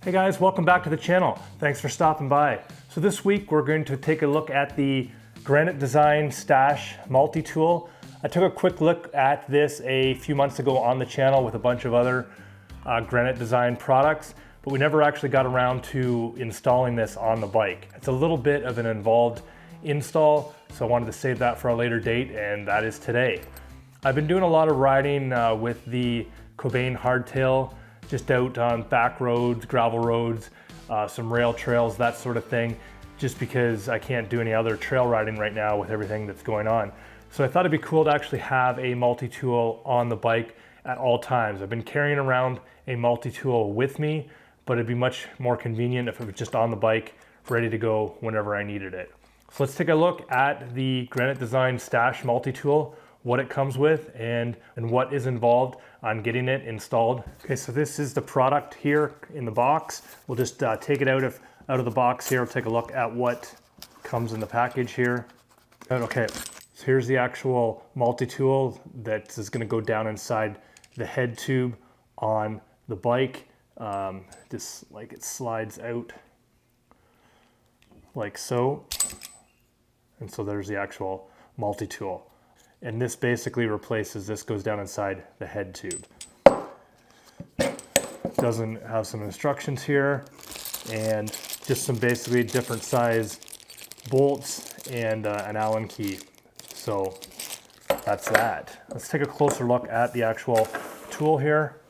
Hey guys, welcome back to the channel. Thanks for stopping by. So this week we're going to take a look at the Granite Design Stash multi-tool. I took a quick look at this a few months ago on the channel with a bunch of other Granite Design products, but we never actually got around to installing this on the bike. It's a little bit of an involved install, so I wanted to save that for a later date, and that is today. I've been doing a lot of riding with the Kobain hardtail, just out on back roads, gravel roads, some rail trails, that sort of thing, just because I can't do any other trail riding right now with everything that's going on. So I thought it'd be cool to actually have a multi-tool on the bike at all times. I've been carrying around a multi-tool with me, but it'd be much more convenient if it was just on the bike, ready to go whenever I needed it. So let's take a look at the Granite Design Stash multi-tool, what it comes with, and what is involved on getting it installed. Okay, so this is the product here in the box. We'll just take it out of the box here. We'll take a look at what comes in the package here. Okay, so here's the actual multi-tool that is going to go down inside the head tube on the bike. Just like it slides out like so. And so there's the actual multi-tool. And this basically replaces, this goes down inside the head tube. Doesn't have some instructions here and just some basically different size bolts and an Allen key. So that's that. Let's take a closer look at the actual tool here.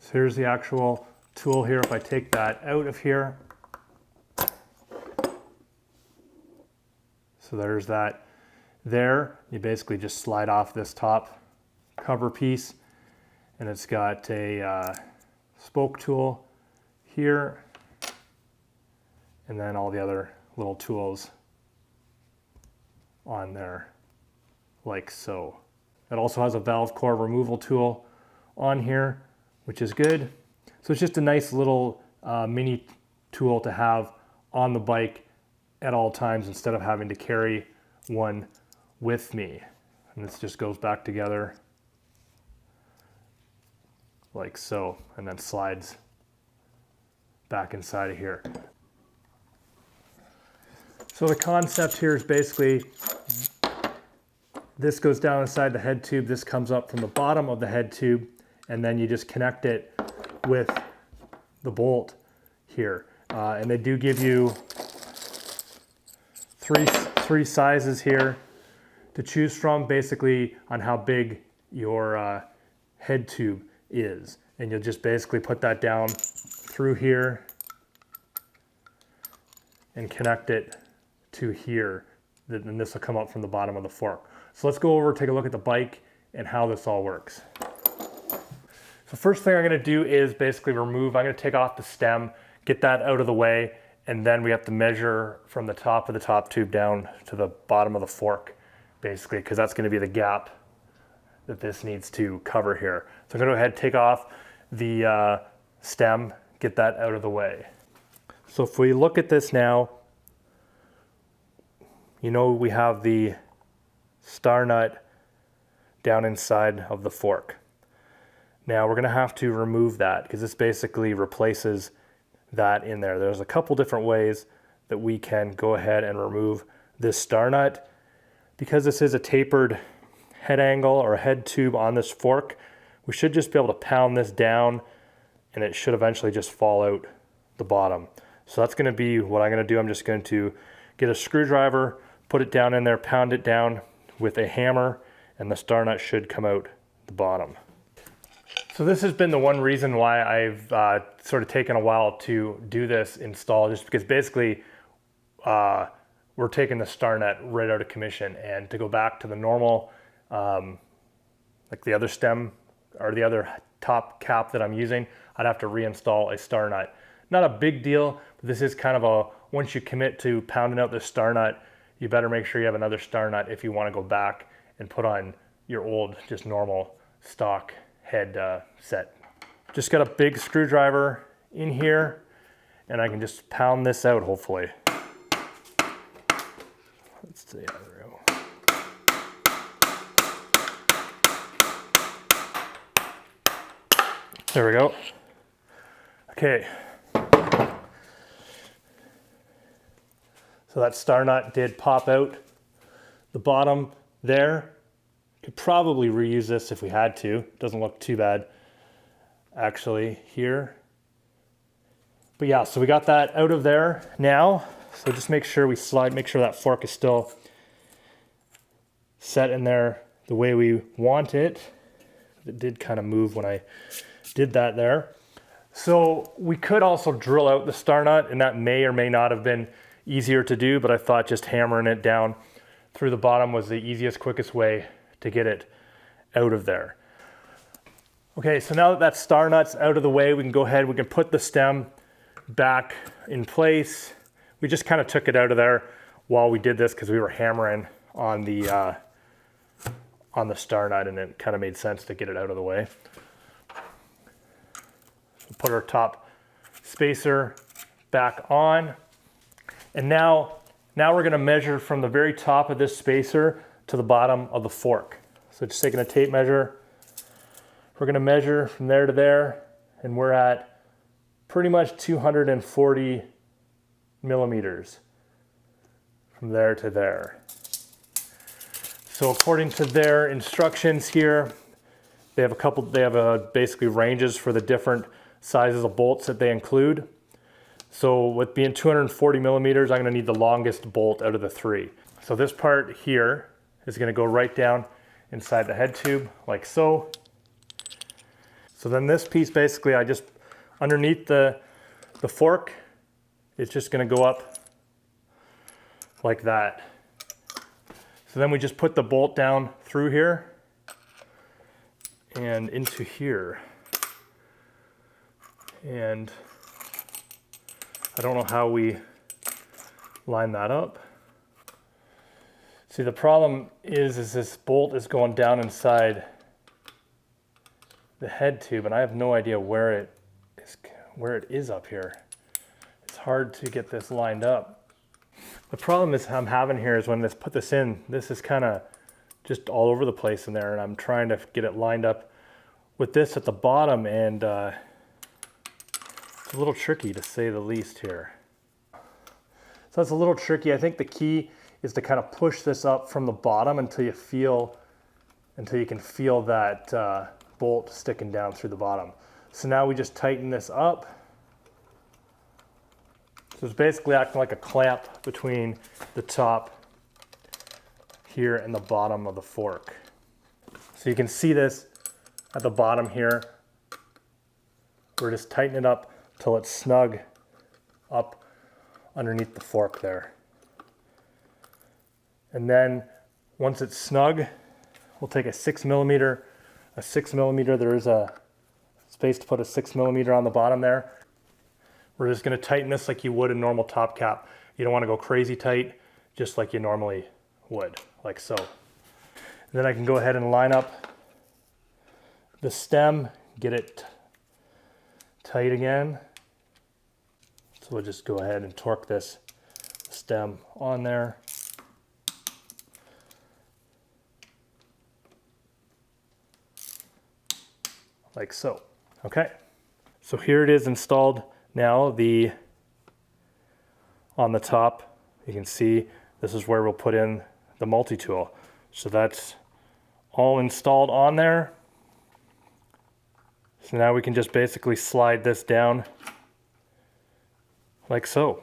So here's the actual tool here. If I take that out of here, so there's that. There, you basically just slide off this top cover piece, and it's got a spoke tool here, and then all the other little tools on there, like so. It also has a valve core removal tool on here, which is good. So it's just a nice little mini tool to have on the bike at all times instead of having to carry one with me. And this just goes back together like so, and then slides back inside of here. So the concept here is basically this goes down inside the head tube, this comes up from the bottom of the head tube, and then you just connect it with the bolt here. And they do give you three sizes here to choose from, basically on how big your head tube is. And you'll just basically put that down through here and connect it to here. Then this will come up from the bottom of the fork. So let's go over, take a look at the bike and how this all works. So first thing I'm gonna do is basically I'm gonna take off the stem, get that out of the way, and then we have to measure from the top of the top tube down to the bottom of the fork, basically, because that's going to be the gap that this needs to cover here. So I'm going to go ahead and take off the stem, get that out of the way. So if we look at this now, you know we have the star nut down inside of the fork. Now we're going to have to remove that because this basically replaces that in there. There's a couple different ways that we can go ahead and remove this star nut. Because this is a tapered head angle or a head tube on this fork, we should just be able to pound this down and it should eventually just fall out the bottom. So that's going to be what I'm going to do. I'm just going to get a screwdriver, put it down in there, pound it down with a hammer, and the star nut should come out the bottom. So this has been the one reason why I've sort of taken a while to do this install, just because basically we're taking the star nut right out of commission, and to go back to the normal, like the other stem or the other top cap that I'm using, I'd have to reinstall a star nut. Not a big deal, but this is kind of a, once you commit to pounding out the star nut, you better make sure you have another star nut if you want to go back and put on your old, just normal stock head set. Just got a big screwdriver in here, and I can just pound this out, hopefully. Let's see, there we go. There we go. Okay, So that star nut did pop out the bottom there. Could probably reuse this if we had to. Doesn't look too bad actually here. But yeah, so we got that out of there now. So just make sure we slide, make sure that fork is still set in there the way we want it. It did kind of move when I did that there. So we could also drill out the star nut, and that may or may not have been easier to do, but I thought just hammering it down through the bottom was the easiest, quickest way to get it out of there. Okay, so now that that star nut's out of the way, we can go ahead, we can put the stem back in place. We just kind of took it out of there while we did this because we were hammering on the star nut, and it kind of made sense to get it out of the way. So put our top spacer back on. And now we're gonna measure from the very top of this spacer to the bottom of the fork. So just taking a tape measure, we're gonna measure from there to there, and we're at pretty much 240 millimeters from there to there. So according to their instructions here, they have basically ranges for the different sizes of bolts that they include. So with being 240 millimeters, I'm gonna need the longest bolt out of the three. So this part here is gonna go right down inside the head tube, like so. So then this piece, basically, I just, underneath the fork, it's just gonna go up like that. So then we just put the bolt down through here and into here. And I don't know how we line that up. See, the problem is this bolt is going down inside the head tube, and I have no idea where it is up here. It's hard to get this lined up. The problem is I'm having here is when I put this in, this is kind of just all over the place in there, and I'm trying to get it lined up with this at the bottom, and it's a little tricky to say the least here. So it's a little tricky. I think the key is to kind of push this up from the bottom until you can feel that bolt sticking down through the bottom. So now we just tighten this up. So it's basically acting like a clamp between the top here and the bottom of the fork. So you can see this at the bottom here. We're just tightening it up till it's snug up underneath the fork there. And then once it's snug, we'll take a 6 millimeter. There is a space to put a 6 millimeter on the bottom there. We're just gonna tighten this like you would a normal top cap. You don't wanna go crazy tight, just like you normally would, like so. And then I can go ahead and line up the stem, get it tight again. So we'll just go ahead and torque this stem on there. Like so. Okay, so here it is installed now. On the top, you can see this is where we'll put in the multi-tool. So that's all installed on there. So now we can just basically slide this down like so.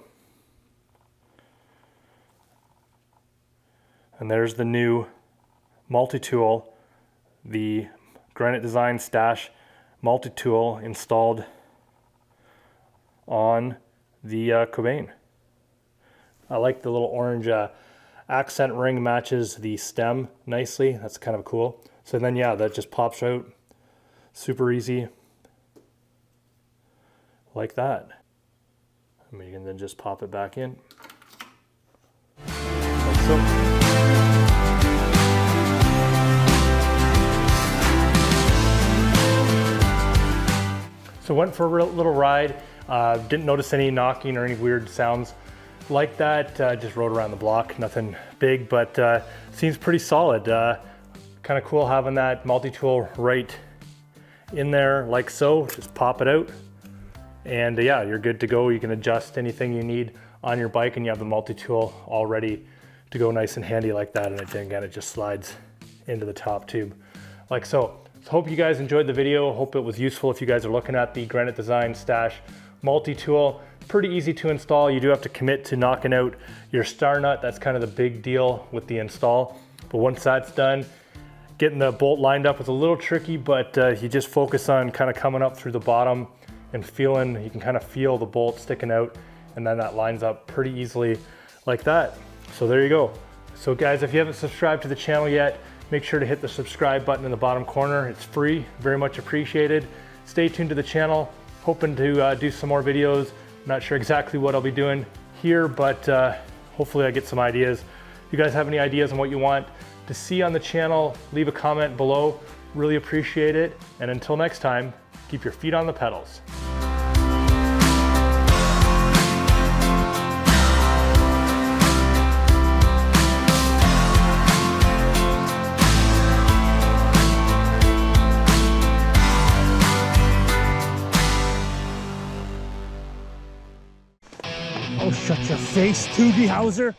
And there's the new multi-tool, the Granite Design Stash multi-tool installed on the Kobain. I like the little orange accent ring, matches the stem nicely. That's kind of cool. So then yeah, that just pops out super easy like that. And we can then just pop it back in like so. So went for a little ride, didn't notice any knocking or any weird sounds like that. Just rode around the block, nothing big, but seems pretty solid. Kind of cool having that multi-tool right in there like so. Just pop it out and yeah, you're good to go. You can adjust anything you need on your bike and you have the multi-tool all ready to go nice and handy like that. And again, it just slides into the top tube like so. So hope you guys enjoyed the video. Hope it was useful if you guys are looking at the Granite Design Stash multi-tool. Pretty easy to install. You do have to commit to knocking out your star nut. That's kind of the big deal with the install. But once that's done, getting the bolt lined up is a little tricky, but you just focus on kind of coming up through the bottom and feeling, you can kind of feel the bolt sticking out, and then that lines up pretty easily like that. So there you go. So guys, if you haven't subscribed to the channel yet, make sure to hit the subscribe button in the bottom corner. It's free, very much appreciated. Stay tuned to the channel. Hoping to do some more videos. Not sure exactly what I'll be doing here, but hopefully I get some ideas. If you guys have any ideas on what you want to see on the channel, leave a comment below. Really appreciate it. And until next time, keep your feet on the pedals. Oh, shut your face, Toogy, Howser.